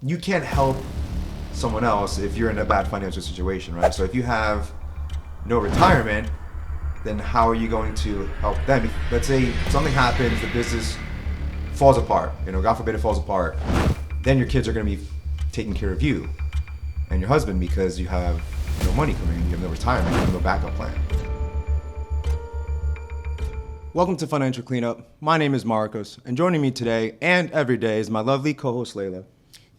you can't help someone else if you're in a bad financial situation, right? So if you have no retirement, then how are you going to help them? Let's say something happens, the business falls apart, God forbid it falls apart, then your kids are going to be taking care of you and your husband because you have no money coming in, you have no retirement, you have no backup plan. Welcome to Financial Cleanup. My name is Marcos, and joining me today and every day is my lovely co-host Laila.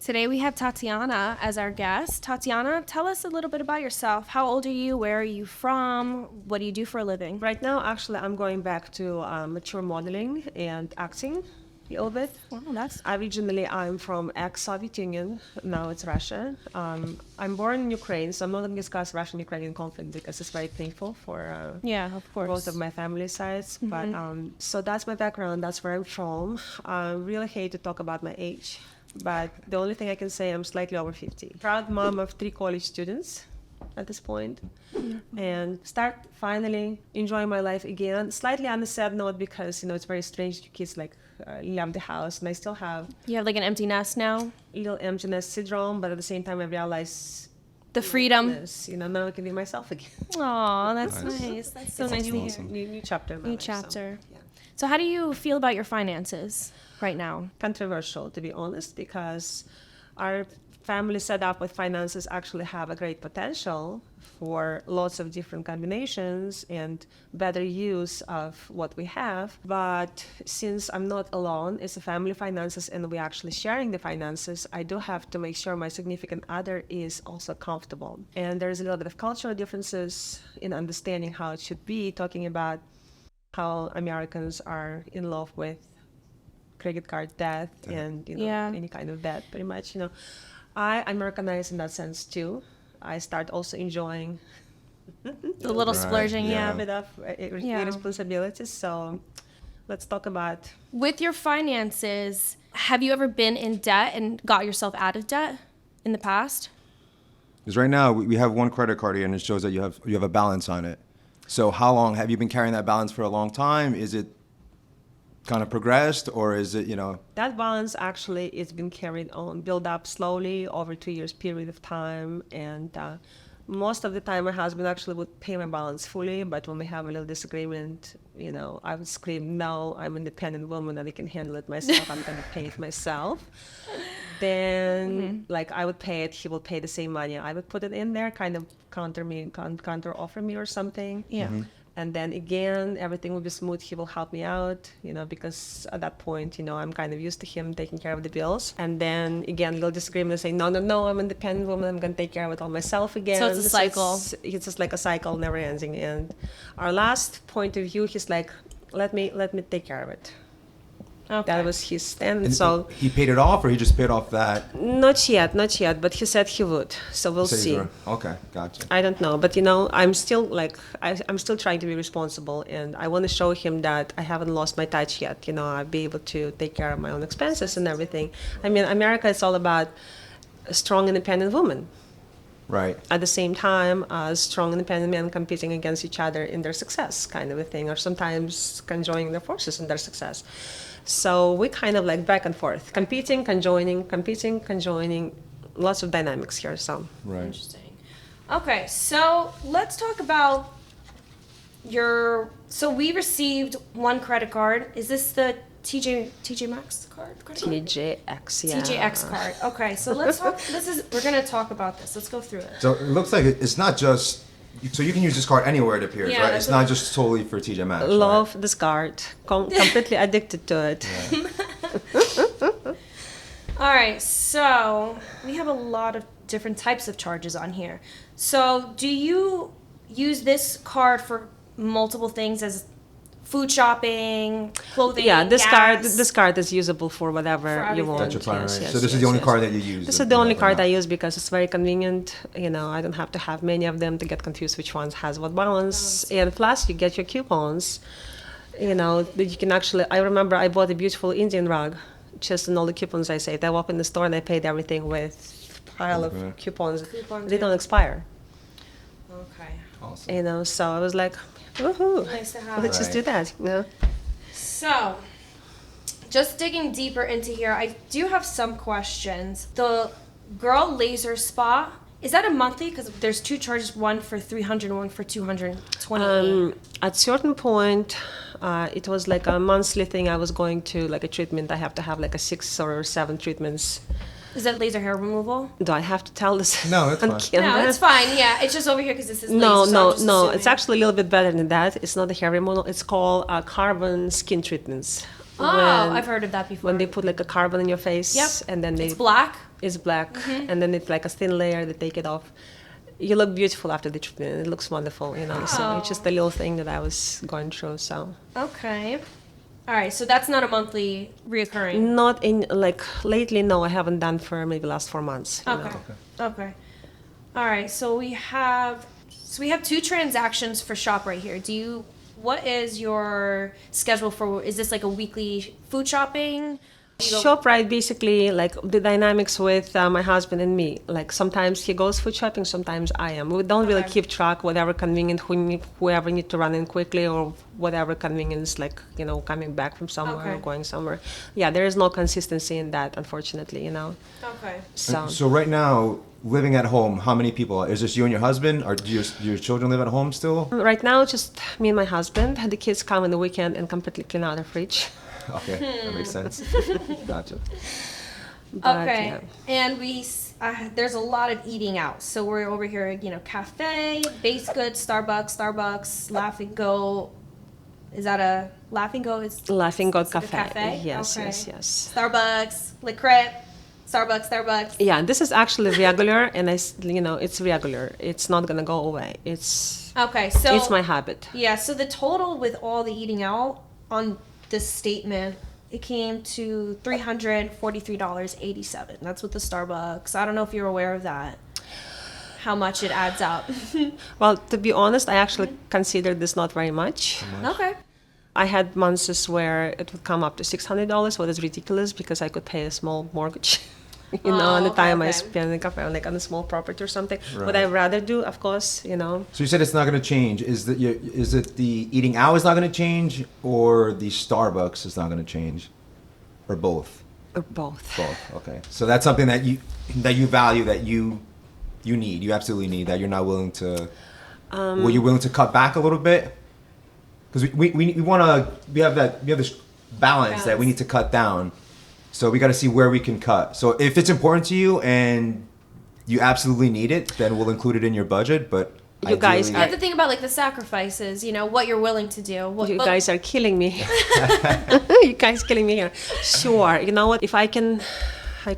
Today we have Tatiana as our guest. Tatiana, tell us a little bit about yourself. How old are you? Where are you from? What do you do for a living? Right now, actually, I'm going back to mature modeling and acting a little bit. Wow, that's... Originally, I'm from ex-Soviet Union. Now it's Russia. I'm born in Ukraine, so I'm not going to discuss Russian-Ukrainian conflict because it's very painful for yeah, of course. both of my family sides. But so that's my background. That's where I'm from. I really hate to talk about my age. But the only thing I can say, I'm slightly over 50. Proud mom of 3 college students at this point. And start finally enjoying my life again. Slightly on the sad note because, it's very strange. Your kids left the house, and I still have... You have like an empty nest now? Little emptiness syndrome, but at the same time I realize... The freedom. Now I can be myself again. Aw, that's nice. That's so nice to hear. Awesome. New chapter in my New life, chapter. So, yeah. So how do you feel about your finances right now? Controversial, to be honest, because our family setup with finances actually have a great potential for lots of different combinations and better use of what we have. But since I'm not alone, it's a family finances and we're actually sharing the finances, I do have to make sure my significant other is also comfortable. And there's a little bit of cultural differences in understanding how it should be, talking about how Americans are in love with credit card debt and any kind of debt, pretty much. I Americanized in that sense too. I start also enjoying The little splurging, a bit of responsibilities. So let's talk about... With your finances, have you ever been in debt and got yourself out of debt in the past? Because right now we have one credit card here and it shows that you have a balance on it. So how long have you been carrying that balance for? A long time? Is it kind of progressed, or is it, That balance actually is been carried on, built up slowly over 2 years period of time. And most of the time my husband actually would pay my balance fully, but when we have a little disagreement, I would scream, no, I'm an independent woman and I can handle it myself. I'm going to pay it myself. Then I would pay it, he will pay the same money. I would put it in there, kind of counter offer me or something. Yeah. And then again, everything will be smooth. He will help me out, because at that point, I'm kind of used to him taking care of the bills. And then again, little disagreement, say, no, I'm an independent woman. I'm going to take care of it all myself again. So it's a cycle. It's just like a cycle, never ending. And our last point of view, he's like, let me take care of it. Okay. That was his stand. And so he paid it off, or he just paid off that? Not yet, but he said he would. So we'll see. Okay, gotcha. I don't know, but I'm still I'm still trying to be responsible, and I want to show him that I haven't lost my touch yet. I'll be able to take care of my own expenses and everything. I mean, America is all about a strong, independent woman. Right. At the same time, strong, independent men competing against each other in their success, kind of a thing, or sometimes conjoining their forces in their success. So we kind of back and forth, competing, conjoining, lots of dynamics here. So Right. Interesting. Okay, so let's talk about so we received one credit card. Is this the TJ Maxx card? TJX, yeah. TJX card. Okay, so let's talk. We're gonna talk about this. Let's go through it. So it looks like it's not just... So you can use this card anywhere, it appears, Yeah, right? It's not just solely for TJ Maxx, Love this card. Completely addicted to it. Yeah. All right, so we have a lot of different types of charges on here. So do you use this card for multiple things, as food shopping, clothing, Yeah, this gas? card is usable for whatever For you everything. want. That's your plan, right? Yes, So this is yes, the only yes. card that you use? This is the only card I use because it's very convenient. I don't have to have many of them to get confused which ones has what balance. And plus, you get your coupons. That you can actually... I remember I bought a beautiful Indian rug, just in all the coupons I saved. I walked in the store and I paid everything with a pile of coupons. They don't expire. Okay. Awesome. So I was like, woohoo. Nice to have. Let's just do that. So, just digging deeper into here, I do have some questions. The girl laser spa, is that a monthly? Because there's two charges, one for 300 and one for 228. At certain point, it was like a monthly thing. I was going to like a treatment. I have to have like a 6 or 7 treatments. Is that laser hair removal? Do I have to tell this? No, it's on fine. camera? No, it's fine. Yeah, it's just over here because this is No, laser, so I'm no, just no. assuming. It's actually a little bit better than that. It's not a hair removal. It's called carbon skin treatments. Oh, I've heard of that before. When they put like a carbon in your face, Yep. and then It's black. It's black, and then it's like a thin layer. They take it off. You look beautiful after the treatment. It looks wonderful, you know. So it's just a little thing that I was going through. So Okay. All right, so that's not a monthly reoccurring. not in like lately. No, I haven't done for maybe last 4 months. you know. Okay. All right, so we have 2 transactions for shop right here. What is your schedule for? Is this like a weekly food shopping? ShopRite basically like the dynamics with my husband and me. Like sometimes he goes food shopping, sometimes I am. We don't really Okay. keep track. Whatever convenient, whoever need to run in quickly, or whatever convenience, like you know, coming back from somewhere or Okay. going somewhere. Yeah, there is no consistency in that, unfortunately. You know. Okay. So Right now, living at home, how many people? Is this you and your husband, or do your children live at home still? right now, just me and my husband. The kids come on the weekend and completely clean out the fridge. Okay, that makes sense. Gotcha. But, Okay. yeah. And there's a lot of eating out. So we're over here, cafe, base goods, Starbucks, Laughing Goat. Is that a Laughing Goat? Laughing God Is it a Cafe. cafe? Yes, Okay. yes. Starbucks, Le Crêpe, Starbucks. Yeah, this is actually regular, and it's regular. It's not gonna go away. It's Okay, so it's my habit. Yeah, so the total with all the eating out on this statement, it came to $343.87. That's with the Starbucks. I don't know if you're aware of that. How much it adds up. Well, to be honest, I actually considered this not very much. Okay. I had months where it would come up to $600, what is ridiculous because I could pay a small mortgage. On the okay, time I okay. spend in a cafe, like on a small property or something. Right. What I'd rather do, of course, So you said it's not going to change. Is it the eating out is not going to change, or the Starbucks is not going to change, or both? both. Both. Okay. So that's something that you value, that you need. You absolutely need, that you're not willing to. Were you willing to cut back a little bit? Because we have this balance that we need to cut down. So we got to see where we can cut. So if it's important to you and you absolutely need it, then we'll include it in your budget. But You guys You ideally- have to think about the sacrifices, what you're willing to do. You guys are killing me. You guys killing me here. Sure. You know what? If I can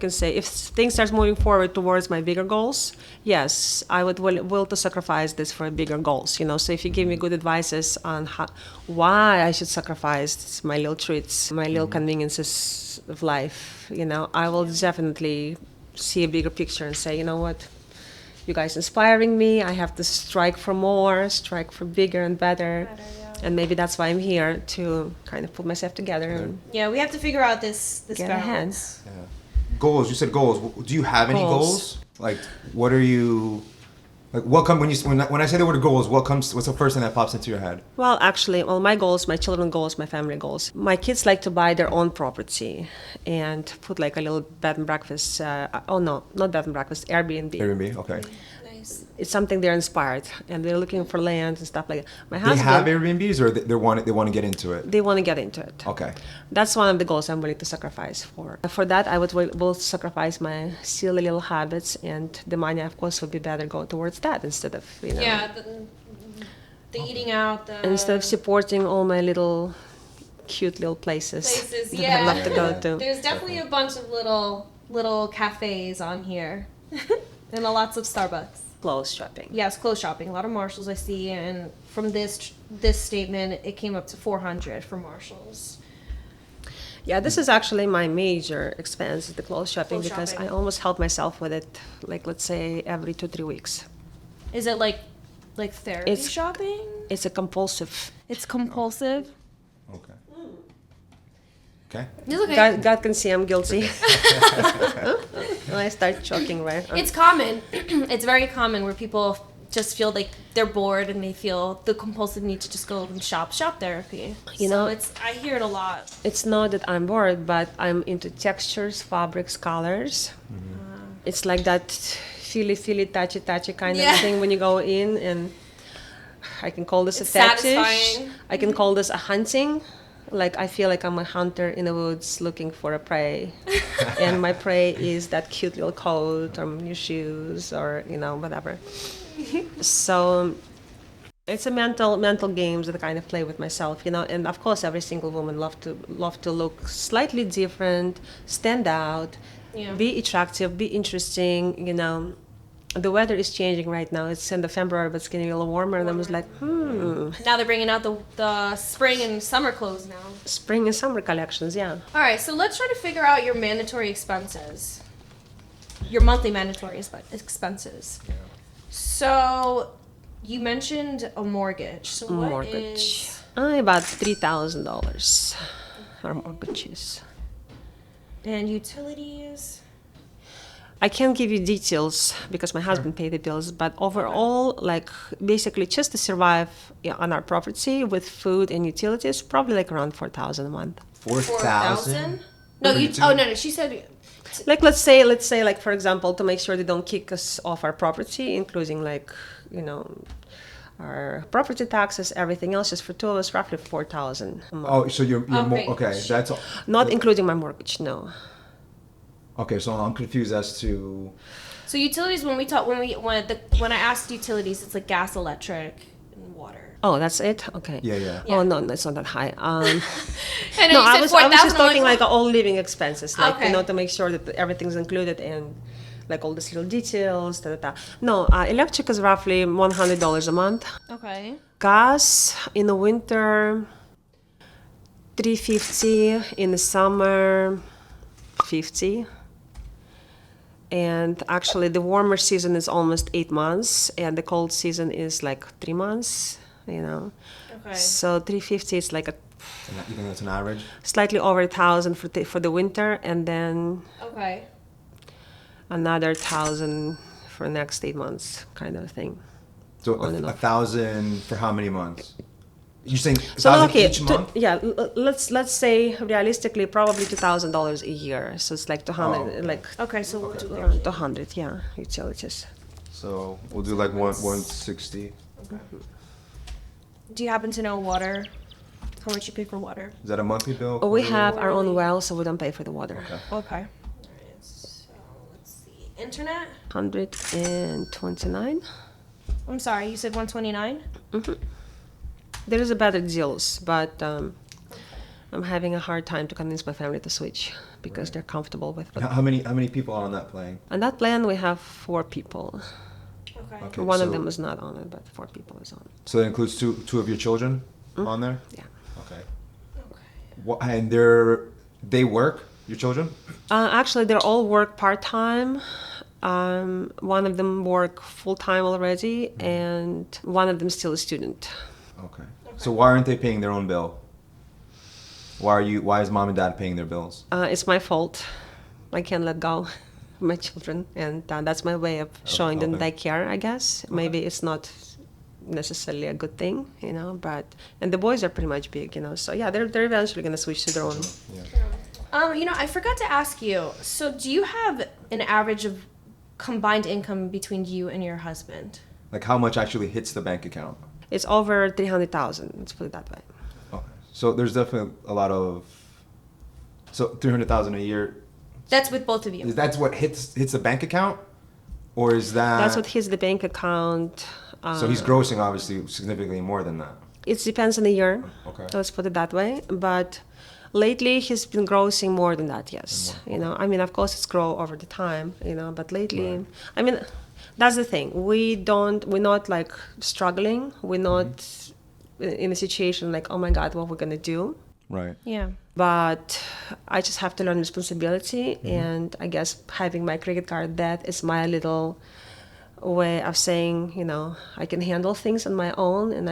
say, if things start moving forward towards my bigger goals, yes, I would will to sacrifice this for bigger goals. So if you give me good advices on why I should sacrifice my little treats, my little conveniences of life, I will definitely see a bigger picture and say, you know what? You guys inspiring me. I have to strike for more, strike for bigger and better. And maybe that's why I'm here, to kind of put myself together and Yeah, we have to figure out this get ahead. balance. Yeah. Goals. You said goals. Do you have any goals? Like, what are you? Like, what come when I say the word goals? What's the first thing that pops into your head? Well, actually, my goals, my children's goals, my family goals. My kids like to buy their own property and put like a little bed and breakfast. Not bed and breakfast, Airbnb. Airbnb. Okay. Nice. It's something they're inspired, and they're looking for land and stuff like that. My They husband, have Airbnbs, or they want to get into it. they want to get into it. Okay. That's one of the goals I'm willing to sacrifice for. For that, I will sacrifice my silly little habits, and the money, of course, would be better go towards that instead of Yeah, the eating out, the instead of supporting all my little cute little places, places. that Yeah, I love to go to. There's definitely a bunch of little cafes on here, and lots of Starbucks. Clothes shopping. Yes, clothes shopping. A lot of Marshalls I see, and from this statement, it came up to $400 for Marshalls. Yeah, this is actually my major expense, the clothes shopping, Clothes because shopping. I almost help myself with it, like let's say every 2-3 weeks. Is it like therapy It's- shopping? It's a compulsive. It's compulsive. Okay. Okay. It's okay. God can see I'm guilty. And I start choking right. It's common. It's very common where people just feel like they're bored and they feel the compulsive need to just go and shop therapy. You know, I hear it a lot. It's not that I'm bored, but I'm into textures, fabrics, colors. It's like that feely, touchy kind of thing when you go in, and I can call this It's a fetish. satisfying. I can call this a hunting. Like, I feel like I'm a hunter in the woods looking for a prey. And my prey is that cute little coat or new shoes or, whatever. So it's a mental games that I kind of play with myself, and of course every single woman love to look slightly different, stand out, be attractive, be interesting. The weather is changing right now. It's in the February, but it's getting a little warmer, and I was like, Now they're bringing out the spring and summer clothes now. Spring and summer collections, yeah. All right, so let's try to figure out your mandatory expenses. Your monthly mandatory expenses. Yeah. So you mentioned a mortgage. So what Mortgage. is... About $3,000 are mortgages. And utilities? I can't give you details because my husband paid the bills, but overall, like basically just to survive on our property with food and utilities, probably like around $4,000 a month. 4,000? No, no. She said Like let's say like for example, to make sure they don't kick us off our property, including like our property taxes, everything else, just for two of us, roughly $4,000 a month. Oh, so you're Okay. okay. That's all. Not including my mortgage, no. Okay, so I'm confused as to. So utilities, when I asked utilities, it's like gas, electric, and water. Oh, that's it? Okay. Yeah. Oh no, that's not that high. I know No, you I said was 4,000. just talking like all living expenses, like Okay. to make sure that everything's included and like all these little details. No, electric is roughly $100 a month. Okay. Gas in the winter, $350. In the summer, $50. And actually, the warmer season is almost 8 months, and the cold season is like 3 months. Okay. So $350 is like You think that's an average? slightly over 1,000 for the winter, and then Okay. another 1,000 for the next 8 months, kind of thing. So On and off. 1,000 for how many months? You're saying 1,000 So okay, each month? let's say realistically probably $2,000 a year. So it's like 200, Oh, okay. like Okay, so we'll do around 200, yeah, utilities. So we'll do like 160. Do you happen to know water? How much you pay for water? Is that a monthly bill? We have our own well, so we don't pay for the water. Okay. Okay. Alright, so let's see. Internet? 129. I'm sorry, you said 129? There is a better deals, but I'm having a hard time to convince my family to switch because they're comfortable with it. How many people are on that plane? On that plan, we have 4 people. Okay. Okay, One of so- them is not on it, but 4 people is on it. So that includes two of your children on there? Yeah. Okay. Okay. And they work, your children? Actually, they all work part-time. One of them work full-time already, and one of them still a student. Okay. So why aren't they paying their own bill? Why is mom and dad paying their bills? It's my fault. I can't let go of my children, and that's my way of showing them that I care, I guess. Maybe it's not necessarily a good thing, and the boys are pretty much big, so yeah, they're eventually going to switch to their own. Yeah. I forgot to ask you. So do you have an average of combined income between you and your husband? Like how much actually hits the bank account? It's over 300,000, let's put it that way. Okay. So there's definitely a lot of. So 300,000 a year. That's with both of you. That's what hits the bank account, or is that? That's what hits the bank account. So he's grossing obviously significantly more than that. It depends on the year. Okay. Let's put it that way. But lately he's been grossing more than that. Yes. Of course it's grow over the time. But lately, Right. that's the thing. We're not like struggling. We're not in a situation like, oh my God, what we're gonna do. Right. Yeah. But I just have to learn responsibility, and I guess having my credit card debt is my little way of saying, I can handle things on my own, and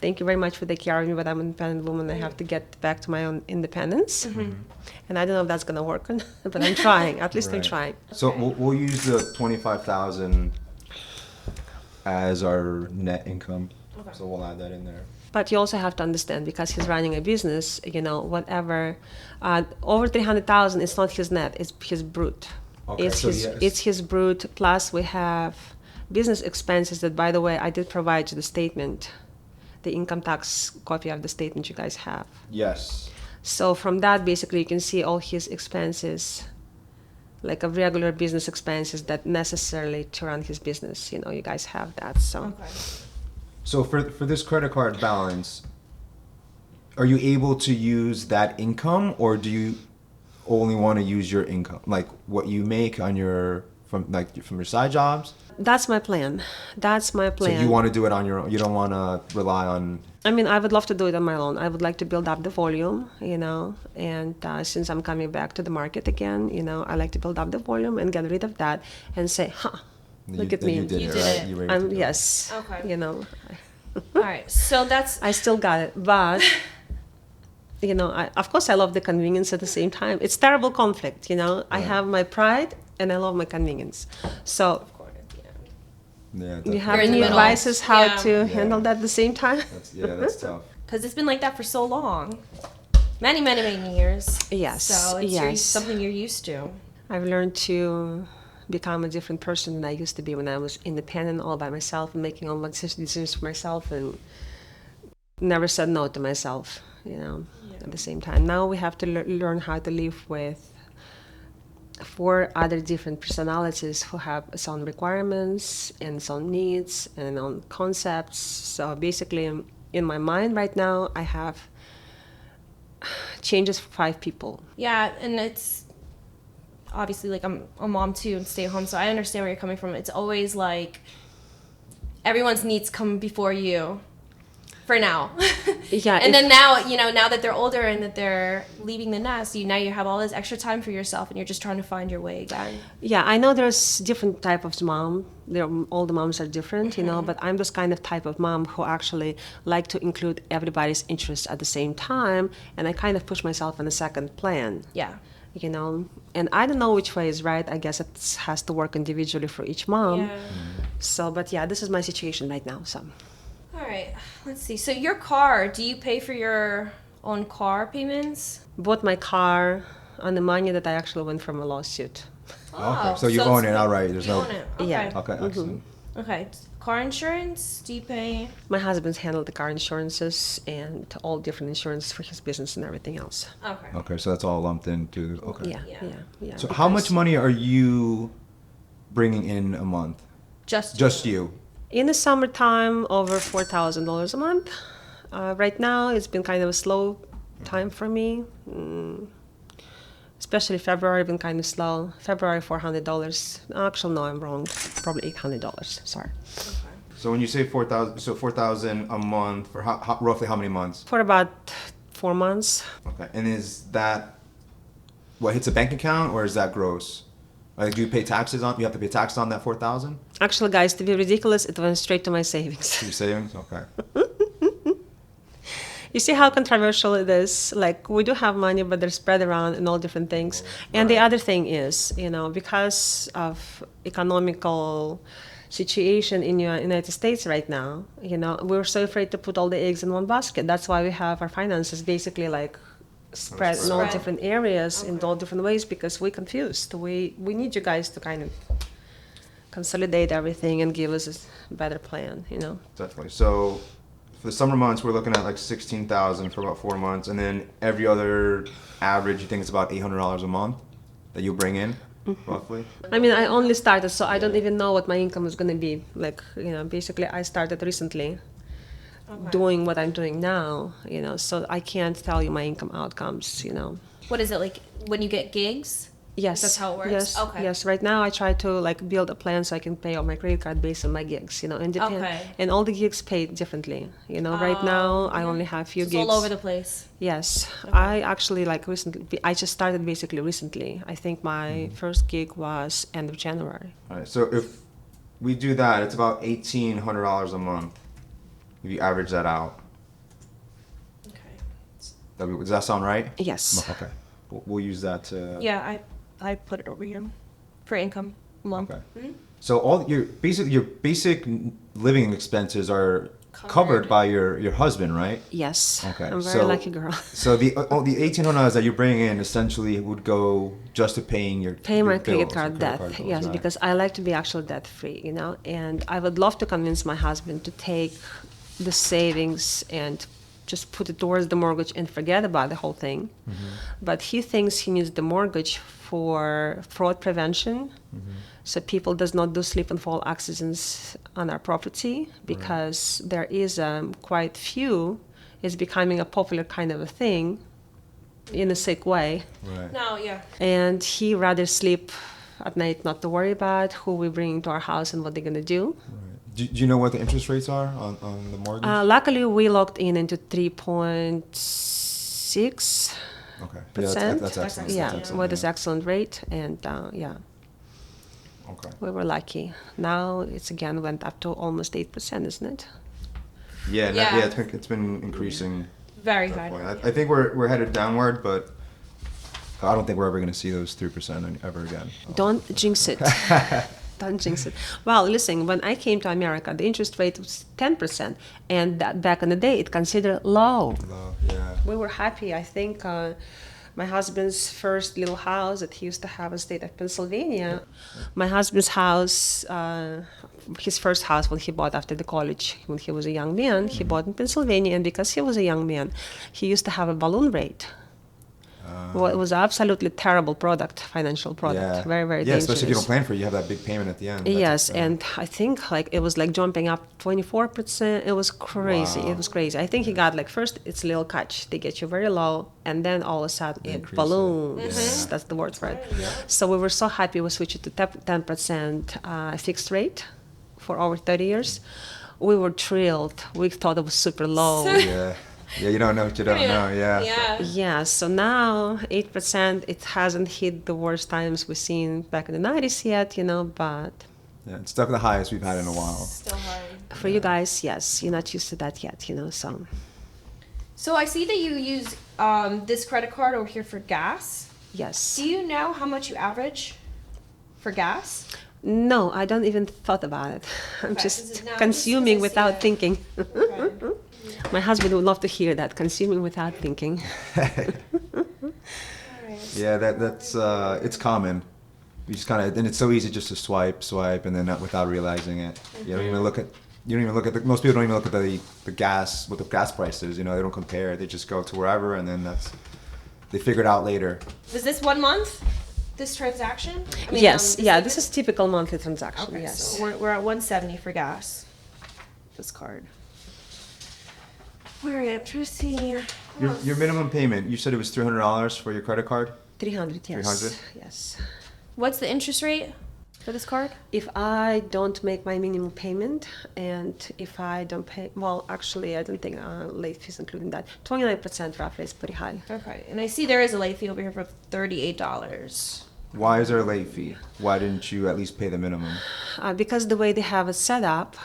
thank you very much for taking care of me, but I'm an independent woman. I have to get back to my own independence. And I don't know if that's going to work, but I'm trying. At least I'm Right. trying. So we'll use the 25,000 as our net income. Okay. So we'll add that in there. But you also have to understand, because he's running a business, whatever, over 300,000, it's not his net, it's his brute. Okay, It's so his, yes. it's his brute, plus we have business expenses that, by the way, I did provide you the statement, the income tax copy of the statement you guys have. Yes. So from that, basically, you can see all his expenses, like a regular business expenses that necessarily to run his business. You guys have that. So Okay. So for this credit card balance, are you able to use that income, or do you only want to use your income, like what you make on from your side jobs? that's my plan. That's my plan. So you want to do it on your own. You don't want to rely on. I mean, I would love to do it on my own. I would like to build up the volume, and since I'm coming back to the market again, I like to build up the volume and get rid of that and say, look at me. You did You it, did right? it. You were able to do it. Yes. Okay. All right. So that's I still got it, but of course I love the convenience at the same time. It's terrible conflict, I have my pride and I love my convenience. So Yeah. you have You're in the any middle. advices how Yeah. to handle that at the same time? That's tough. because it's been like that for so long, many, many, many years. Yes, So it's yes. something you're used to. I've learned to become a different person than I used to be when I was independent all by myself and making all my decisions for myself and never said no to myself, at the same time. Now we have to learn how to live with 4 other different personalities who have its own requirements and its own needs and own concepts. So basically, in my mind right now, I have changes for 5 people. Yeah, and it's obviously like I'm a mom too and stay at home, so I understand where you're coming from. It's always like everyone's needs come before you for now. Yeah, and then now, now that they're older and that they're leaving the nest, now you have all this extra time for yourself and you're just trying to find your way again. Yeah, I know there's different type of mom. All the moms are different, but I'm this kind of type of mom who actually like to include everybody's interests at the same time, and I kind of push myself in a second plan. Yeah. And I don't know which way is right. I guess it has to work individually for each mom. Yeah. So, but yeah, this is my situation right now. So, All right. Let's see. So your car, do you pay for your own car payments? bought my car on the money that I actually won from a lawsuit. Okay. So you it's- own it outright. There's you no. own it. Okay. Yeah. Okay. Excellent. Okay. Car insurance, do you pay? My husband's handled the car insurances and all different insurance for his business and everything else. Okay. Okay. So that's all lumped into. Okay. Yeah, Yeah. yeah, yeah. So how much because money are you bringing in a month? Just you. In the summertime, over $4,000 a month. Right now, it's been kind of a slow time for me. Especially February, been kind of slow. February, $400. Actually, no, I'm wrong. Probably $800. Sorry. So when you say 4,000, so 4,000 a month for roughly how many months? For about 4 months. Okay. And is that what hits a bank account, or is that gross? Like, do you pay taxes on? You have to pay taxes on that 4,000? Actually, guys, to be ridiculous, it went straight to my savings. Your savings? Okay. You see how controversial it is? Like, we do have money, but they're spread around and all different things. And the other thing is, because of economical situation in the United States right now, we're so afraid to put all the eggs in one basket. That's why we have our finances basically like spread in all Spread. different areas in Okay. all different ways because we're confused. We need you guys to kind of consolidate everything and give us a better plan, Definitely. So for the summer months, we're looking at like 16,000 for about 4 months, and then every other average, you think it's about $800 a month that you bring in, roughly. I mean, I only started, so I don't even know what my income is going to be. Like, basically, I started recently doing what I'm doing now, so I can't tell you my income outcomes, What is it like when you get gigs? Yes. That's how it works? Yes. Okay. Yes. Right now, I try to build a plan so I can pay off my credit card based on my gigs, and Okay. and all the gigs paid differently. Right now, I only have few It's gigs. all over the place. Yes, I actually recently. I just started basically recently. I think my first gig was end of January. All right. So if we do that, it's about $1,800 a month if you average that out. Okay. Does that sound right? Yes. Okay. We'll use that to. Yeah, I put it over here for income month. Okay. So all your basic living expenses are covered by your husband, right? Yes. Okay. I'm a very lucky girl. So the $1,800 that you bring in essentially would go just to paying your My bills, credit your card debt. bills, Yes, right? because I like to be actually debt free, and I would love to convince my husband to take the savings and just put it towards the mortgage and forget about the whole thing. But he thinks he needs the mortgage for fraud prevention, so people does not do slip and fall accidents on our property, because there is quite few. It's becoming a popular kind of a thing in a sick way. Right. No, yeah. And he rather sleep at night, not to worry about who we bring into our house and what they're going to do. Right. Do you know what the interest rates are on the mortgage? Luckily, we locked in into 3.6%. Okay. Yeah, that's excellent. Yeah, That's excellent, with this excellent rate. And yeah, Okay. we were lucky. Now it's again went up to almost 8%, isn't it? Yeah. Yeah. It's been increasing. Very at that high. point. I think we're headed downward, but I don't think we're ever going to see those 3% ever again. Don't jinx it. Don't jinx it. Well, listen, when I came to America, the interest rate was 10%. And that back in the day, it considered low. Yeah. We were happy. I think my husband's first little house that he used to have in the state of Pennsylvania, my husband's house, his first house when he bought after the college, when he was a young man, he bought in Pennsylvania. And because he was a young man, he used to have a balloon rate. Well, it was an absolutely terrible financial product. Yeah. Very, very Yeah, dangerous. especially if you don't plan for it, you have that big payment at the end. Yes, and I think it was jumping up 24%. It was crazy. Wow. It was crazy. I think he got first it's a little catch. They get you very low, and then all of a sudden it increase it. balloons. Yeah. That's the word for it. So we were so happy we switched to 10% fixed rate for over 30 years. We were thrilled. We thought it was super low. Yeah. Yeah, you don't know what you don't know. Yeah. Yeah. Yeah, so now 8%, it hasn't hit the worst times we've seen back in the 90s yet, but Yeah, it's definitely the highest we've had in a while. Still high. for you guys, yes, you're not used to that yet, so. So I see that you use this credit card over here for gas. Yes. Do you know how much you average for gas? No, I don't even thought about it. I'm Okay, just now, consuming just 'cause I see without that- thinking. Okay. My husband would love to hear that, consuming without thinking. Yeah, that's it's common. You just kind of, and it's so easy just to swipe, and then without realizing it. You don't even look at. Most people don't even look at the gas, what the gas price is. They don't compare. They just go to wherever, and then they figure it out later. Was this 1 month? This transaction? Yes, this yeah, payment? this is typical monthly transaction, Okay, yes. so we're at 170 for gas. This card. Where am I trying to see here? Your minimum payment. You said it was $300 for your credit card. 300, yes. 300? Yes. What's the interest rate for this card? If I don't make my minimum payment, and if I don't pay, well, actually, I don't think late fees including that. 29% roughly is pretty high. Okay, and I see there is a late fee over here for $38. Why is there a late fee? Why didn't you at least pay the minimum? Because the way they have it set up,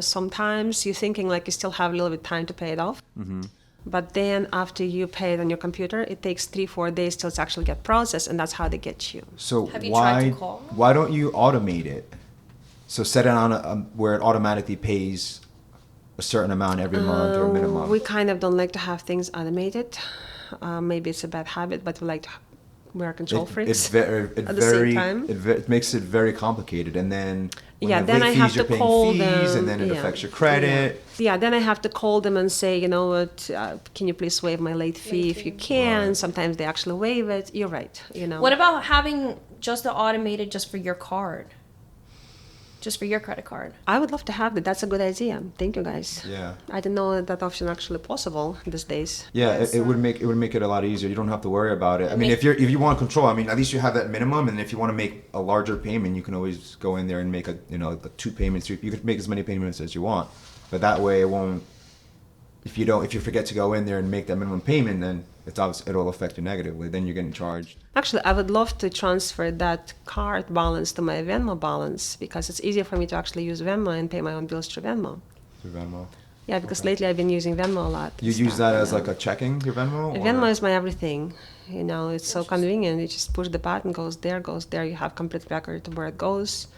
sometimes you're thinking you still have a little bit of time to pay it off. Mm-hmm. But then after you pay it on your computer, it takes 3-4 days till it's actually get processed, and that's how they get you. So Have you tried to call? why don't you automate it? So set it on where it automatically pays a certain amount every month or minimum. We kind of don't like to have things automated. Maybe it's a bad habit, but we're control freaks at the same time. It makes it very complicated, and then when you have then late I fees, have you're to paying call fees, them. and then it affects your credit. Yeah, then I have to call them and say, you know what, can you please waive my late fee if you can? Right. Sometimes they actually waive it. You're right. What about having just the automated just for your card? Just for your credit card? I would love to have that. That's a good idea. Thank you, guys. Yeah. I didn't know that option actually possible these days. Yeah, Yes, it would make it a lot easier. You don't have to worry about it. I mean, make- if you want control, I mean, at least you have that minimum, and if you want to make a larger payment, you can always go in there and make a 2 payments. You could make as many payments as you want, but that way it won't. If you forget to go in there and make that minimum payment, then it'll affect you negatively. Then you're getting charged. Actually, I would love to transfer that card balance to my Venmo balance, because it's easier for me to actually use Venmo and pay my own bills through Venmo. Through Venmo. Yeah, because lately I've been using Venmo a lot. You use that as like a checking, your Venmo? Or? Venmo is my everything. It's so convenient. You just push the button, goes there. You have complete record of where it goes.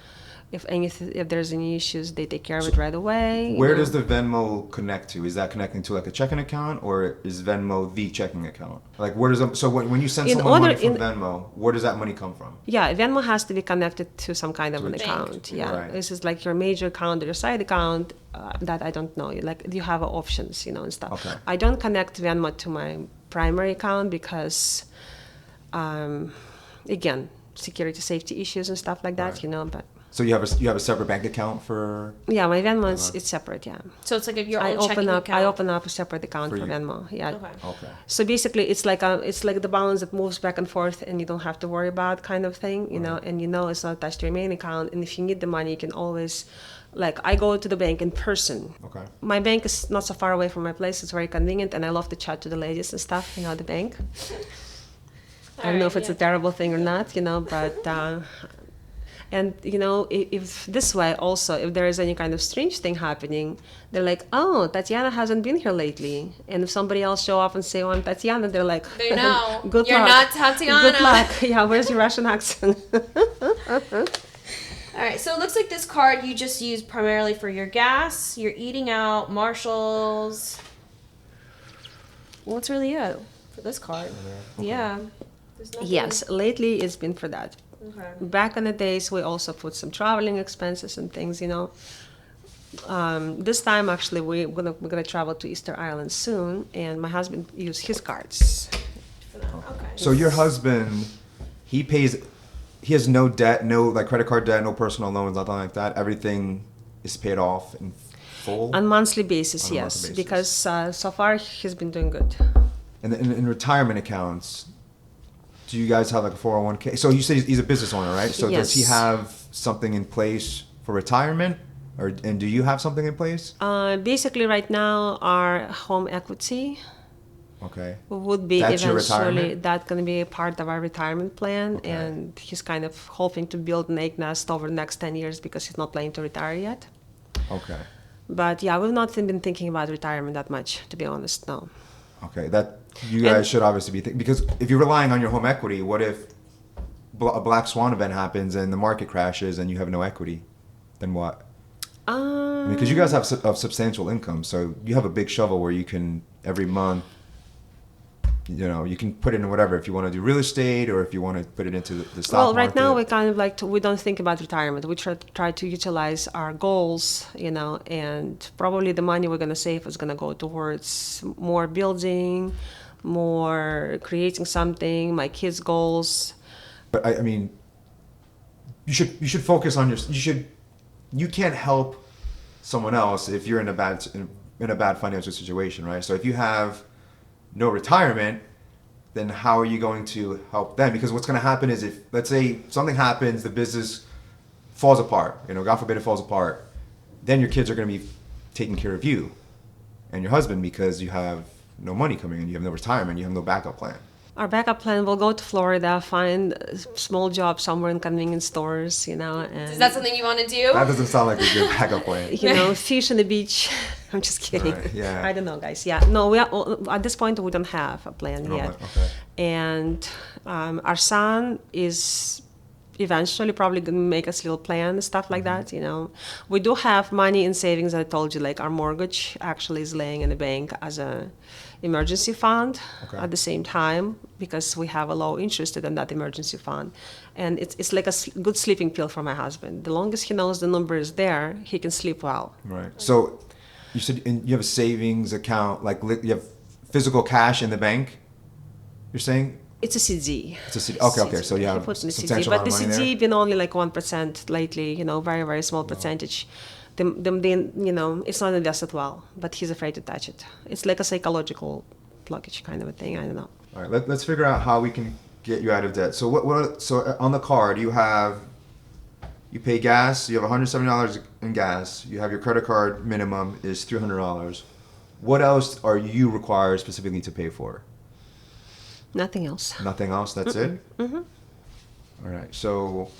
if there's any issues, they take care of it right away. Where does the Venmo connect to? Is that connecting to like a checking account, or is Venmo the checking account? Like, where does so when you send someone money from Venmo, where does that money come from? Yeah, Venmo has to be connected to some kind of To an a account. bank. Yeah, Right. this is like your major account or your side account. That I don't know. Like you have options, and stuff. Okay. I don't connect Venmo to my primary account because, again, security, safety issues and stuff like that. Right. But. So you have a separate bank account for Yeah, my Venmo it's separate. Yeah. So it's like your own I checking account. I open up a separate account For for you. Venmo. Yeah. Okay. okay. So basically, it's like the balance that moves back and forth, and you don't have to worry about kind of thing, know. And it's not attached to your main account. And if you need the money, you can always, like, I go to the bank in person. Okay. My bank is not so far away from my place. It's very convenient, and I love to chat to the ladies and stuff. At the bank. I don't know if it's a terrible thing or not, but. And, if this way also, if there is any kind of strange thing happening, they're like, oh, Tatiana hasn't been here lately. And if somebody else show up and say, oh, I'm Tatiana, they're like, They know. Good You're luck. not Tatiana. Good luck. Yeah, where's your Russian accent? All right, so it looks like this card you just use primarily for your gas, your eating out, Marshalls. What's really it for this card? Okay. Yeah. There's nothing. Yes, lately it's been for that. Okay. Back in the days, we also put some traveling expenses and things, This time, actually, we're gonna travel to Easter Island soon, and my husband used his cards. For that. Okay. So your husband, he has no debt, no like credit card debt, no personal loans, nothing like that. Everything is paid off in full. On monthly basis, On a yes, monthly basis. because so far he's been doing good. And in retirement accounts, do you guys have like a 401k? So you say he's a business owner, right? So does he Yes. have something in place for retirement, and do you have something in place? Basically, right now, our home equity Okay. would be That's your eventually retirement? that's going to be a part of our retirement plan, Okay. and he's kind of hoping to build an egg nest over the next 10 years because he's not planning to retire yet. Okay. But yeah, we've not been thinking about retirement that much, to be honest. No. Okay. That you guys should obviously be because if you're relying on your home equity, what if a black swan event happens and the market crashes and you have no equity? Then what? Because you guys have a substantial income, so you have a big shovel where you can every month, you can put it in whatever if you want to do real estate or if you want to put it into the stock Well, market. right now we kind of we don't think about retirement. We try to utilize our goals, and probably the money we're going to save is going to go towards more building, more creating something, my kids' goals. But I mean, you should focus on you can't help someone else if you're in a bad financial situation, right? So if you have no retirement, then how are you going to help them? Because what's going to happen is if, let's say, something happens, the business falls apart, God forbid it falls apart, then your kids are going to be taking care of you and your husband because you have no money coming in, you have no retirement, you have no backup plan. Our backup plan will go to Florida, find a small job somewhere in convenience stores, and Is that something you want to do? That doesn't sound like a good backup plan. fish on the beach. I'm just kidding. Right, yeah. I don't know, guys. Yeah, no, at this point we don't have a plan Oh, yet. okay. And our son is eventually probably going to make us little plan, stuff like that. We do have money in savings. I told you, like our mortgage actually is laying in the bank as a emergency fund at the same time because we have a low interest in that emergency fund, and it's like a good sleeping pill for my husband. The longest he knows the number is there, he can sleep well. Right. So you said you have a savings account, like you have physical cash in the bank, you're saying? It's a CD. It's a CD. Okay. So you He have put in a a CD, substantial but amount the of money CD there? been only like 1% lately. Very very small percentage. Them being it's not invested well, but he's afraid to touch it. It's like a psychological blockage kind of a thing. I don't know. All right. Let's figure out how we can get you out of debt. So so on the card you pay gas. You have $170 in gas. You have your credit card minimum is $300. What else are you required specifically to pay for? Nothing else. Nothing else. That's it. Mm-hmm. All right. So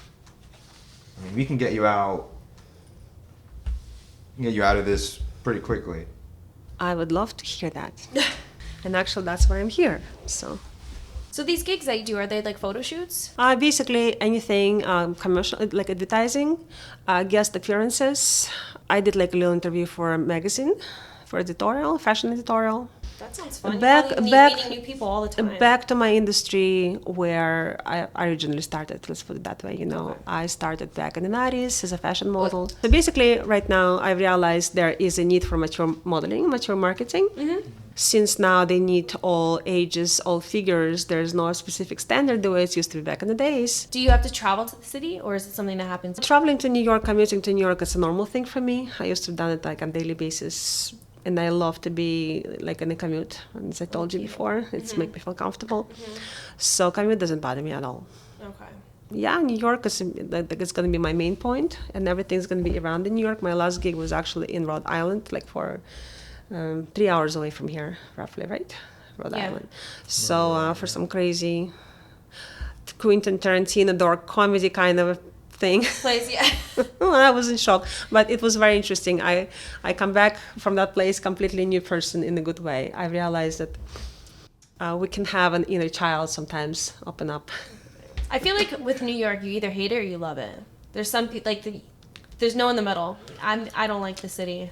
we can get you out. Get you out of this pretty quickly. I would love to hear that. And actually, that's why I'm here. So So these gigs that you do, are they like photo shoots? Basically anything commercial, like advertising, guest appearances. I did like a little interview for a magazine, for editorial, fashion editorial. That sounds fun. Back- You're probably back- meeting new people all the time. Back to my industry where I originally started, let's put it that way, you know. Okay. I started back in the 90s as a fashion model. So basically, right now, I realized there is a need for mature modeling, mature marketing. Since now they need all ages, all figures, there's no specific standard the way it used to be back in the days. Do you have to travel to the city, or is it something that happens? Traveling to New York, commuting to New York is a normal thing for me. I used to have done it like on a daily basis. And I love to be like in a commute, as I told you before. It's make me feel comfortable. So commute doesn't bother me at all. Okay. Yeah, New York is like it's going to be my main point, and everything's going to be around in New York. My last gig was actually in Rhode Island, like for 3 hours away from here, roughly, right? Rhode Yeah. Island. So for some crazy Quentin Tarantino dark comedy kind of thing. Place, yeah. I was in shock, but it was very interesting. I come back from that place completely new person in a good way. I realized that we can have an inner child sometimes open up. I feel like with New York, you either hate it or you love it. There's some people there's no in the middle. I don't like the city.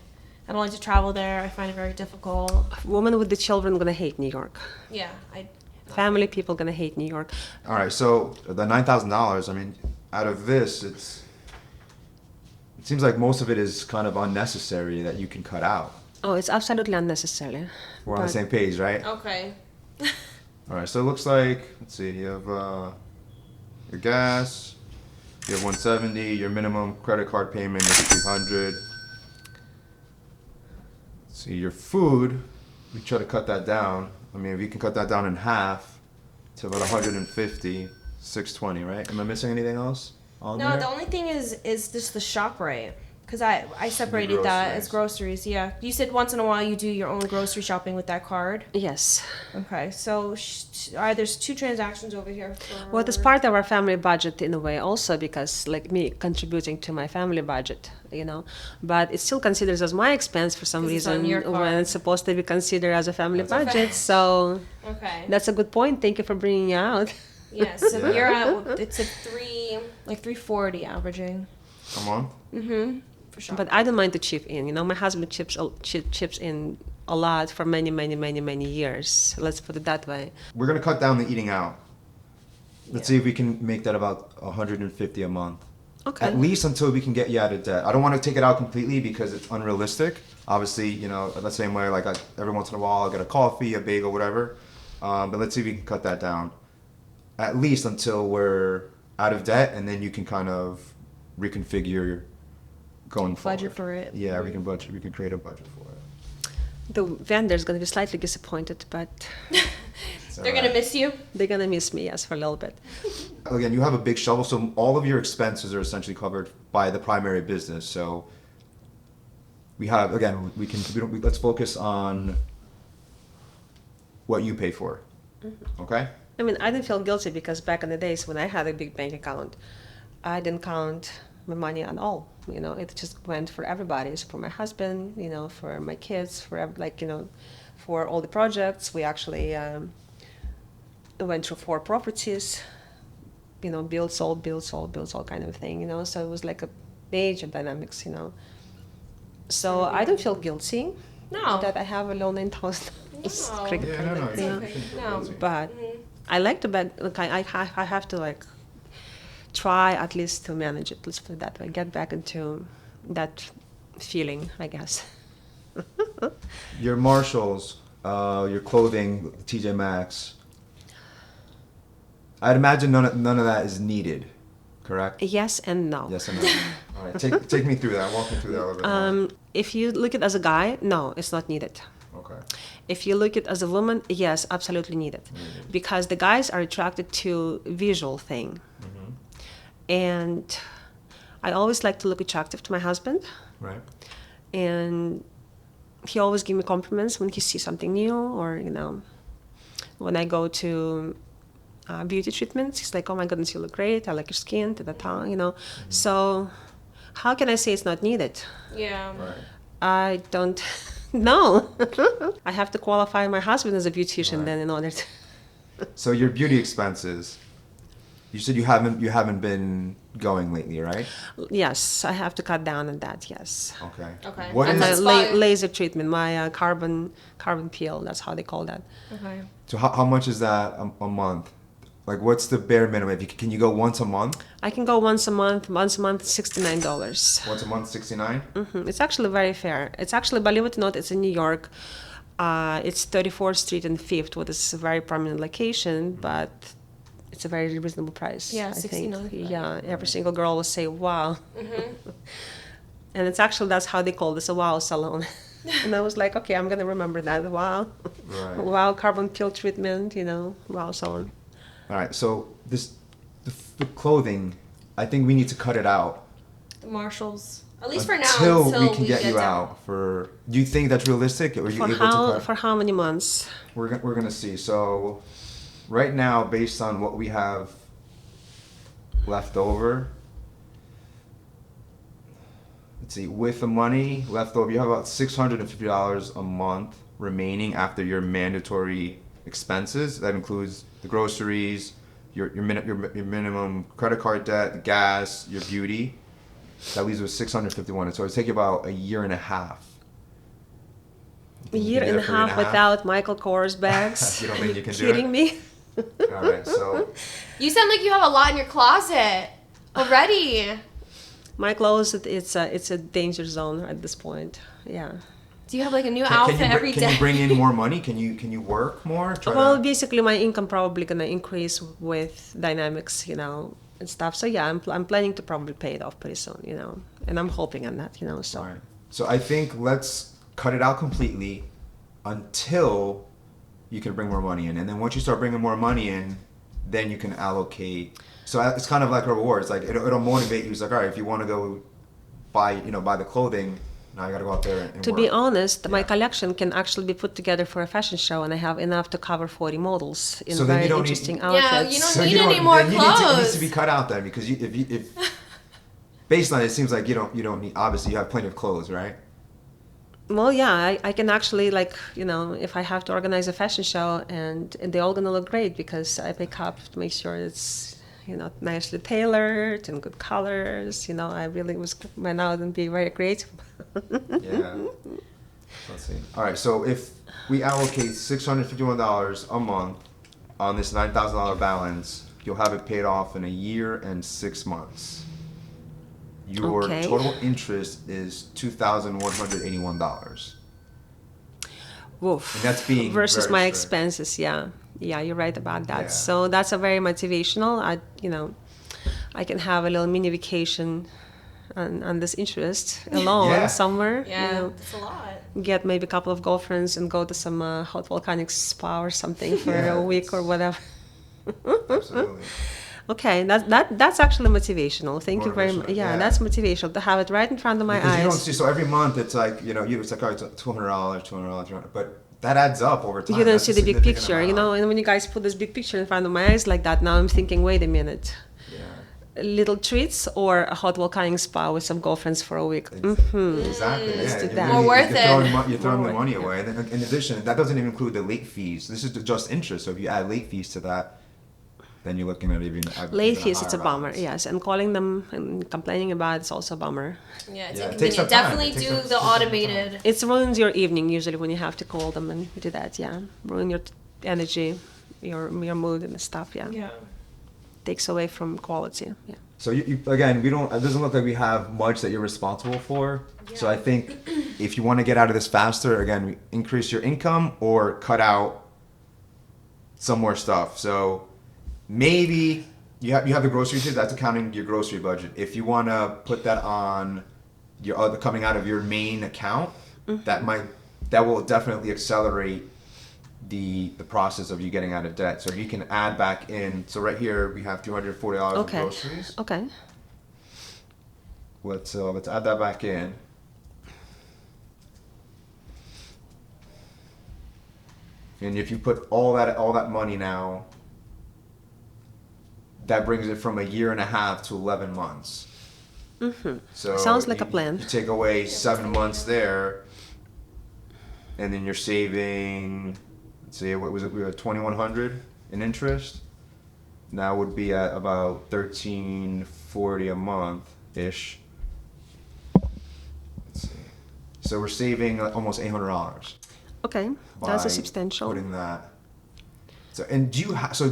I don't like to travel there. I find it very difficult. Women with the children gonna hate New York. Yeah, Family people gonna hate New York. All right, so the $9,000. I mean, out of this, it seems like most of it is kind of unnecessary that you can cut out. Oh, it's absolutely unnecessary. We're on the But- same page, right? Okay. All right, so it looks like, let's see, you have your gas, you have 170, your minimum credit card payment is 300. See, your food, we try to cut that down. I mean, if you can cut that down in half to about 150, 620, right? Am I missing anything else on No, there? the only thing is just the shop rate. Because I separated that as groceries, yeah. You said once in a while you do your own grocery shopping with that card. Yes. Okay, so there's 2 transactions over here. Well, it's part of our family budget in a way also because like me contributing to my family budget, you know, but it still considers as my expense for some 'Cause it's on reason your when card. it's supposed to be considered as a family That's okay. budget. So Okay. that's a good point. Thank you for bringing it out. Yeah, so Yeah. you're at, it's a 340 averaging. Come on. For sure. But I don't mind to chip in. You know, my husband chips in a lot for many, many, many, many years. Let's put it that way. We're going to cut down the eating out. Let's see if we can make that about 150 a month. Okay. At least until we can get you out of debt. I don't want to take it out completely because it's unrealistic. Obviously, you know, the same way, like every once in a while I'll get a coffee, a bagel, whatever. But let's see if we can cut that down. At least until we're out of debt, and then you can kind of reconfigure going forward. Budget for it. Yeah, we can budget. We can create a budget for it. The vendor's going to be slightly disappointed, but It's They're all gonna right. miss you. they're going to miss me, yes, for a little bit. Again, you have a big shovel, so all of your expenses are essentially covered by the primary business. So we have, again, let's focus on what you pay for. Okay? I mean, I didn't feel guilty because back in the days when I had a big bank account, I didn't count my money at all. You know, it just went for everybody. So for my husband, you know, for my kids, for all the projects. We actually went through 4 properties, you know, build, sold kind of thing, you know. So it was like a major dynamics, you know. So I don't feel guilty No. that I have a low 9,000. No. Credit Yeah, card, no, but, you you know. shouldn't feel No. guilty. But I like to beg. Like I have to like try at least to manage it. Let's put it that way. Get back into that feeling, I guess. Your Marshalls, your clothing, TJ Maxx. I'd imagine none of that is needed, correct? Yes and no. Yes and no. All right, take me through that. Walk me through that a little bit more. If you look at it as a guy, no, it's not needed. Okay. If you look at it as a woman, yes, absolutely needed. Because the guys are attracted to visual thing. And I always like to look attractive to my husband. Right. And he always give me compliments when he sees something new, or, you know, when I go to beauty treatments, he's like, oh my goodness, you look great, I like your skin, ta-ta-ta, you know. So how can I say it's not needed? Yeah. Right. I don't know. I have to qualify my husband as a beautician Right. then in order to... So your beauty expenses. You said you haven't been going lately, right? Yes, I have to cut down on that. Yes. Okay. Okay. What And is that's Laser treatment, my carbon peel. That's how they call that. Okay. so? How much is that a month? Like, what's the bare minimum? If you can you go once a month? I can go once a month. Once a month, $69. Once a month, 69. It's actually very fair. It's actually, believe it or not, it's in New York. It's 34th Street and 5th, which is a very prominent location, but it's a very reasonable price. Yeah, I think. $69. Yeah, every single girl will say, wow. And it's actually, that's how they call this, a wow salon. And I was like, okay, I'm going to remember that. Wow. Right. Wow, carbon peel treatment, wow salon. All right. So the clothing, I think we need to cut it out The Marshalls. At least for now, until until we can get you down. out. Do you think that's realistic? Are you For able to cut? for how many months? We're gonna see. So, right now, based on what we have left over, let's see. With the money left over, you have about $650 a month remaining after your mandatory expenses. That includes the groceries, your minimum credit card debt, the gas, your beauty. That leaves with 651. So it'll take you about a year and a half. A You year can do and that a for half without Michael Kors bags. You don't think you can do Kidding it? me? All right. So. You sound like you have a lot in your closet already. My closet, it's a danger zone at this point. Yeah. Do you have like a new outfit every day? Can you bring in more money? Can you work more? Well, basically, my income probably gonna increase with dynamics, and stuff. So yeah, I'm planning to probably pay it off pretty soon, and I'm hoping on that, So All right. So I think let's cut it out completely until you can bring more money in, and then once you start bringing more money in, then you can allocate. So it's kind of like a reward. It's like it'll motivate you. It's like, all right, if you want to go buy the clothing, now I got to go out there and to work. be honest, my Yeah. collection can actually be put together for a fashion show, and I have enough to cover 40 models in So then very you don't interesting need- Yeah, outfits. you don't So need you any don't- more then you need to- It needs clothes. to be cut out then, because if based on it seems like you don't need. Obviously, you have plenty of clothes, right? Well, yeah, I can actually, if I have to organize a fashion show, and they're all gonna look great because I pick up to make sure it's, nicely tailored and good colors. I really went out and be very creative. Yeah. Let's see. All right. So if we allocate $651 a month on this $9,000 balance, you'll have it paid off in a year and 6 months. Your Okay. total interest is $2,181. Woof. And that's being versus very my strict. expenses. Yeah, you're right about that. Yeah. So that's a very motivational. I can have a little mini vacation on this interest alone Yeah. somewhere. Yeah, that's a lot. Get maybe a couple of girlfriends and go to some hot volcanic spa or something for Yeah, a week or whatever. Absolutely. Okay, that's actually motivational. Thank you very much. Motivational, Yeah, yeah. that's motivational to have it right in front of my Because you don't eyes. see. So every month it's like it's like, oh, it's $200, $200, but that adds up over time. You don't That's see a the big significant picture, amount. and when you guys put this big picture in front of my eyes like that, now I'm thinking, wait a minute. Yeah. Little treats or a hot volcanic spa with some girlfriends for a week. Exactly. Let's Yeah. do You're that. More worth it. You're throwing More the worth money it. away. And then in addition, that doesn't even include the late fees. This is just interest. So if you add late fees to that, then you're looking at even Late even a fees, it's a higher bummer, balance. yes. And calling them and complaining about it's also a bummer. Yeah, it's Yeah, it takes inconvenient. some time. Definitely It takes do some- the automated. It ruins your evening usually when you have to call them and do that, yeah. Ruin your energy, your mood and stuff, yeah. Yeah. Takes away from quality, yeah. So you again, we don't. It doesn't look like we have much that you're responsible for. So I think if you want to get out of this faster, again, we increase your income or cut out some more stuff. So maybe you have the groceries here. That's accounting your grocery budget. If you want to put that on your other coming out of your main account, that will definitely accelerate the process of you getting out of debt. So you can add back in. So right here we have $240 Okay. in groceries. Okay. Let's add that back in. And if you put all that money now, that brings it from a year and a half to 11 months. So Sounds like a plan. You take away 7 months there, and then you're saving. Let's see, what was it? We were at 2,100 in interest, that would be at about $13.40 a month ish. Let's see. So we're saving almost $800. Okay, that's by a substantial. Putting that. So and do you have? So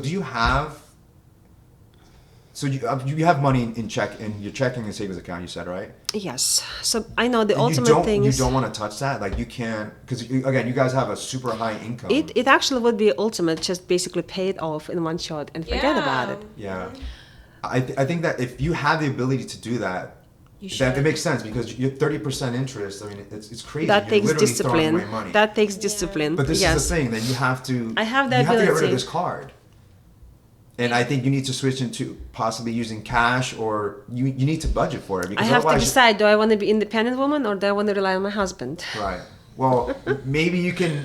you have money in your checking and savings account. You said, right? Yes. So I know the And ultimate thing you is don't want to touch that. Like you can't, because again, you guys have a super high income. it actually would be ultimate, just basically pay it off in one shot and forget about it. Yeah. I think that if you have the ability to do that, that makes sense, because you're 30% interest. I mean, it's crazy. That You're takes literally discipline. throwing away money. That takes discipline. But this yes. is the thing. Then you have to. I have the you have to get rid of ability. this card. And I think you need to switch into possibly using cash, or you need to budget for it. I Because have to otherwise decide, do I want to be independent woman or do I want to rely on my husband? Right. Well, maybe you can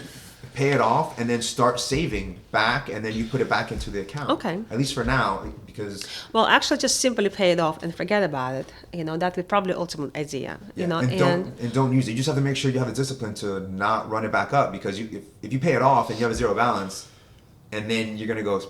pay it off and then start saving back, and then you put it back into the account. Okay. At least for now, because. Well, actually, just simply pay it off and forget about it. That would probably ultimate idea. And don't use it. You just have to make sure you have the discipline to not run it back up, because if you pay it off and you have a zero balance, and then you're gonna go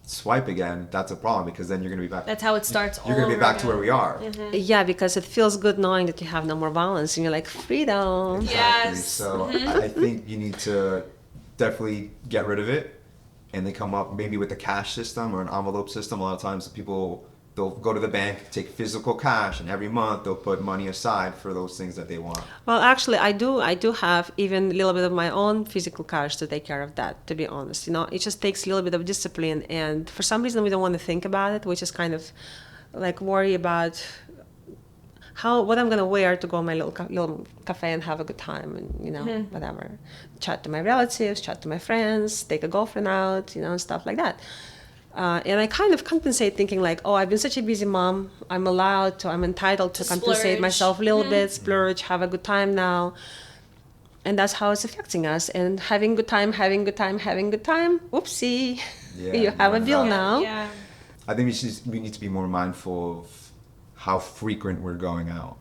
swipe again, that's a problem, because then you're gonna be back. That's how it starts. You're gonna be back to where we are. Yeah, because it feels good knowing that you have no more balance and you're like, freedom. Exactly. Yes. So I think you need to definitely get rid of it, and they come up maybe with a cash system or an envelope system. A lot of times they'll go to the bank, take physical cash, and every month they'll put money aside for those things that they want. Well, actually, I do have even a little bit of my own physical cash to take care of that, to be honest. It just takes a little bit of discipline, and for some reason we don't want to think about it. We just kind of like worry about what I'm gonna wear to go to my little cafe and have a good time, and whatever. Chat to my relatives, chat to my friends, take a girlfriend out, stuff like that. And I kind of compensate, thinking like, oh, I've been such a busy mom. I'm entitled to compensate Splurge. myself a little bit, splurge, have a good time now. And that's how it's affecting us. And having good time, whoopsie, Yeah, you have a bill now. Yeah. I think we need to be more mindful of how frequent we're going out.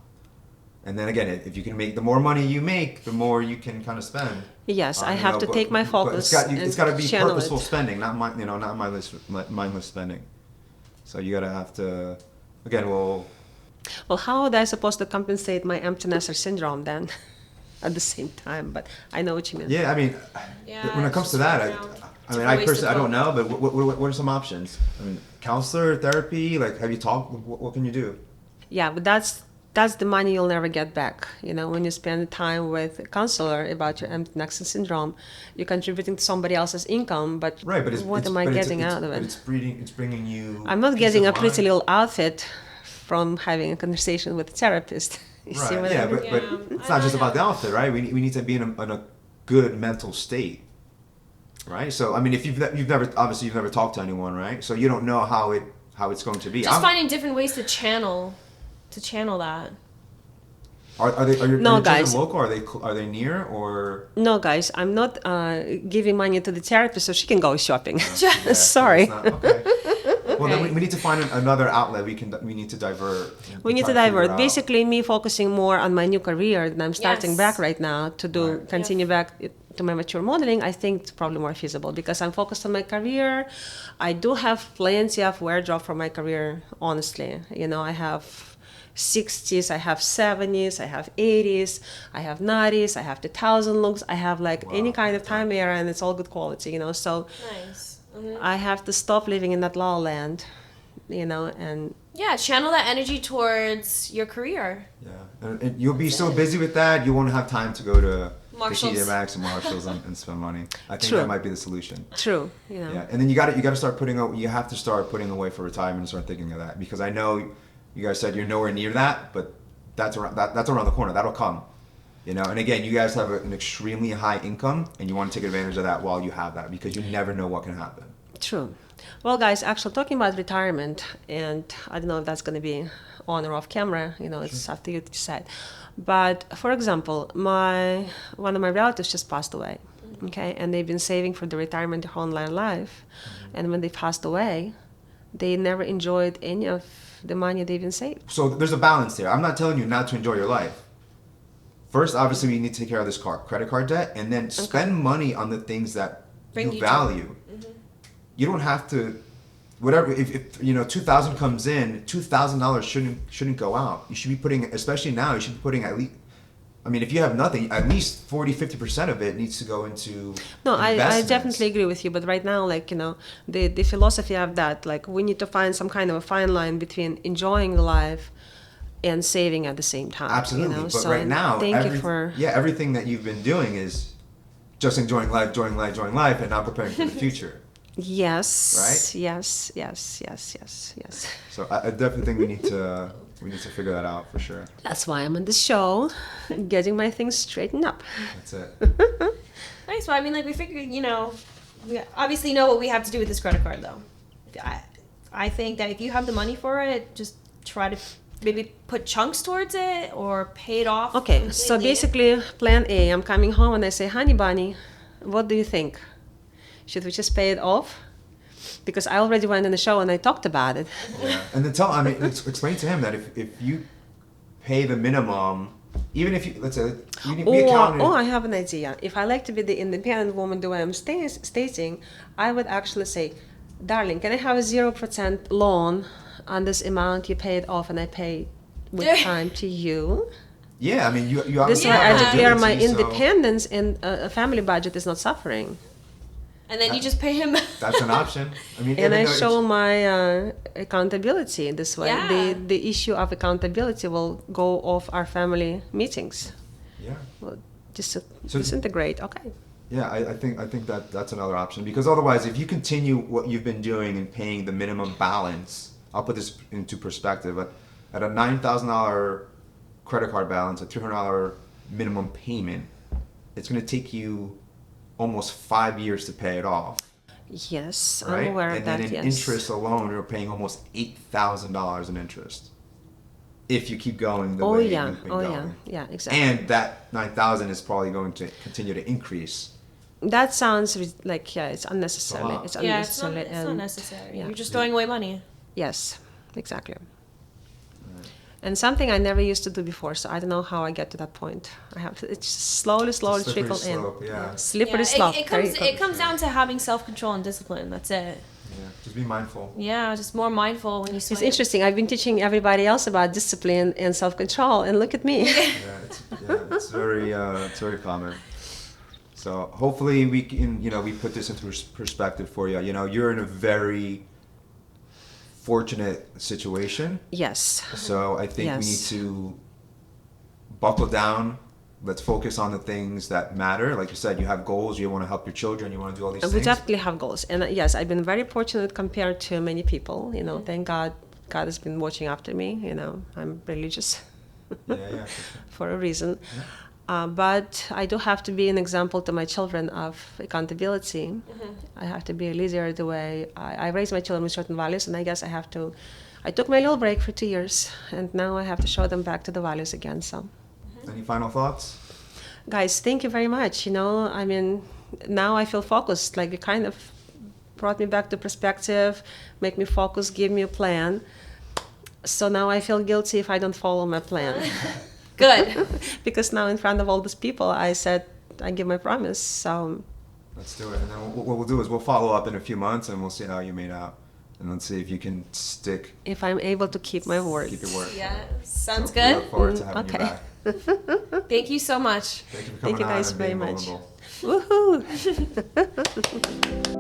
And then again, if you can make, the more money you make, the more you can kind of spend. Yes, I have to take my focus. It's got to be channel purposeful it. spending, not mindless spending. So you gotta have to, again, Well, how would I supposed to compensate my empty nester syndrome then? At the same time, but I know what you mean. Yeah, I mean, when it comes to that, I personally, I don't know, but what are some options? I mean, counselor, therapy, like, have you talked? What can you do? Yeah, but that's the money you'll never get back. When you spend time with a counselor about your empty nester syndrome, you're contributing to somebody else's income, but, Right, but what am I getting out of it? But it's bringing you. I'm not peace getting of a pretty mind. little outfit from having a conversation with a therapist. You see Right. what I Yeah, mean? but it's not just about the outfit, right? We need to be in a good mental state, right? So I mean, if you've never talked to anyone, right? So you don't know how it's going to be. Just finding different ways to channel that. Are your No, children guys. local? Are they near, or? No, guys, I'm not giving money to the therapist so she can go shopping. Yeah, Sorry. so it's not- okay. Well, then we need to find another outlet. We need to divert. We need to try figure divert. out. Basically, me focusing more on my new career that I'm starting Yes. back right now to Right. continue back to my mature modeling. I think it's probably more feasible because I'm focused on my career. I do have plenty of wardrobe for my career, honestly. I have 60s, I have 70s, I have 80s, I have 90s, I have 2000 looks. I have any kind of time era, and it's all good quality, So Nice. I have to stop living in that la la land, and Yeah, channel that energy towards your career. Yeah, and you'll be so busy with that, you won't have time to go to Marshalls. TJ Maxx and Marshalls and spend money. I think True. that might be the solution. true, Yeah, and then you got to start you have to start putting away for retirement and start thinking of that, because I know you guys said you're nowhere near that, but that's around the corner. That'll come. And again, you guys have an extremely high income, and you want to take advantage of that while you have that, because you never know what can happen. True. Well, guys, actually talking about retirement, and I don't know if that's going to be on or off camera, it's up to you to decide. But for example, one of my relatives just passed away, okay, and they've been saving for the retirement their whole life, and when they passed away, they never enjoyed any of the money they've been saved. So there's a balance there. I'm not telling you not to enjoy your life. First, obviously, we need to take care of this credit card debt, and then spend money on the things that Bring you you value. you don't have to, whatever, if you know, 2,000 comes in, $2,000 shouldn't go out. You should be putting, especially now, you should be putting at least, I mean, if you have nothing, at least 50% of it needs to go into No, I investments. definitely agree with you. But right now, like, you know, the philosophy of that, like, we need to find some kind of a fine line between enjoying the life and saving at the same time. Absolutely. You know? But So right now, thank you for... everything that you've been doing is just enjoying life, and not preparing for the future. Yes. Right? Yes. So I definitely think we need to figure that out for sure. That's why I'm on the show, getting my things straightened up. That's it. Nice. Well, I mean, like, we figured, you know, we obviously know what we have to do with this credit card, though. I think that if you have the money for it, just try to maybe put chunks towards it or pay it off. Okay, so completely. basically, plan A, I'm coming home and I say, honey bunny, what do you think? Should we just pay it off? Because I already went in the show and I talked about it. Yeah. And then explain to him that if you pay the minimum, even if you, let's say, you need to be accounted. I have an idea. If I like to be the independent woman the way I'm stating, I would actually say, darling, can I have a 0% loan on this amount? You pay it off and I pay with time to you. Yeah, I mean, you This obviously way I have declare my ability, so independence and a family budget is not suffering. And then you just pay him. that's an option. I mean, And even I though show my accountability this way. Yeah. The issue of accountability will go off our family meetings. yeah. Well, just to So- disintegrate. Okay. Yeah, I think that's another option, because otherwise, if you continue what you've been doing and paying the minimum balance, I'll put this into perspective. At a $9,000 credit card balance, a $300 minimum payment, it's going to take you almost 5 years to pay it off. Yes, Right? I'm aware of and that. then in Yes. interest alone, you're paying almost $8,000 in interest if you keep going the way you've been going. Yeah, exactly. And that 9,000 is probably going to continue to increase. That sounds like it's unnecessary. lot. It's Yeah, it's not, unnecessary. it's not and- necessary. yeah. You're just throwing away money. Yes, exactly. And something I never used to do before, so I don't know how I get to that point. I have to. It's slowly slippery trickle slope, in. yeah. Slippery Yeah, slope. it There comes you go. it comes down to having self-control and discipline. That's it. Yeah, just be mindful. Yeah, just more mindful when you It's swing. interesting. I've been teaching everybody else about discipline and self-control, and look at me. It's very common. So hopefully we can, we put this into perspective for you. You know, you're in a very fortunate situation. Yes. So I think we need Yes. to buckle down. Let's focus on the things that matter. Like you said, you have goals. You want to help your children. You want to do all these We things. definitely have goals, and yes, I've been very fortunate compared to many people. You know, thank God, God has been watching after me. You know, I'm religious Yeah, for sure. for a reason. But I do have to be an example to my children of accountability. I have to be a leader the way I raise my children with certain values, and I guess I have to. I took my little break for 2 years, and now I have to show them back to the values again. So. Any final thoughts? Guys, thank you very much. You know, I mean, now I feel focused. Like, it kind of brought me back to perspective, make me focus, give me a plan. So now I feel guilty if I don't follow my plan. Good. Because now in front of all these people, I said I give my promise. So Let's do it. And then what we'll do is we'll follow up in a few months, and we'll see how you made out. And let's see if you can stick. if I'm able to keep my word. Keep your word. Yeah, sounds So we good. look forward to having Okay. you back. Thank you so much. Thank you for Thank coming you on guys and very being much. vulnerable. Woohoo!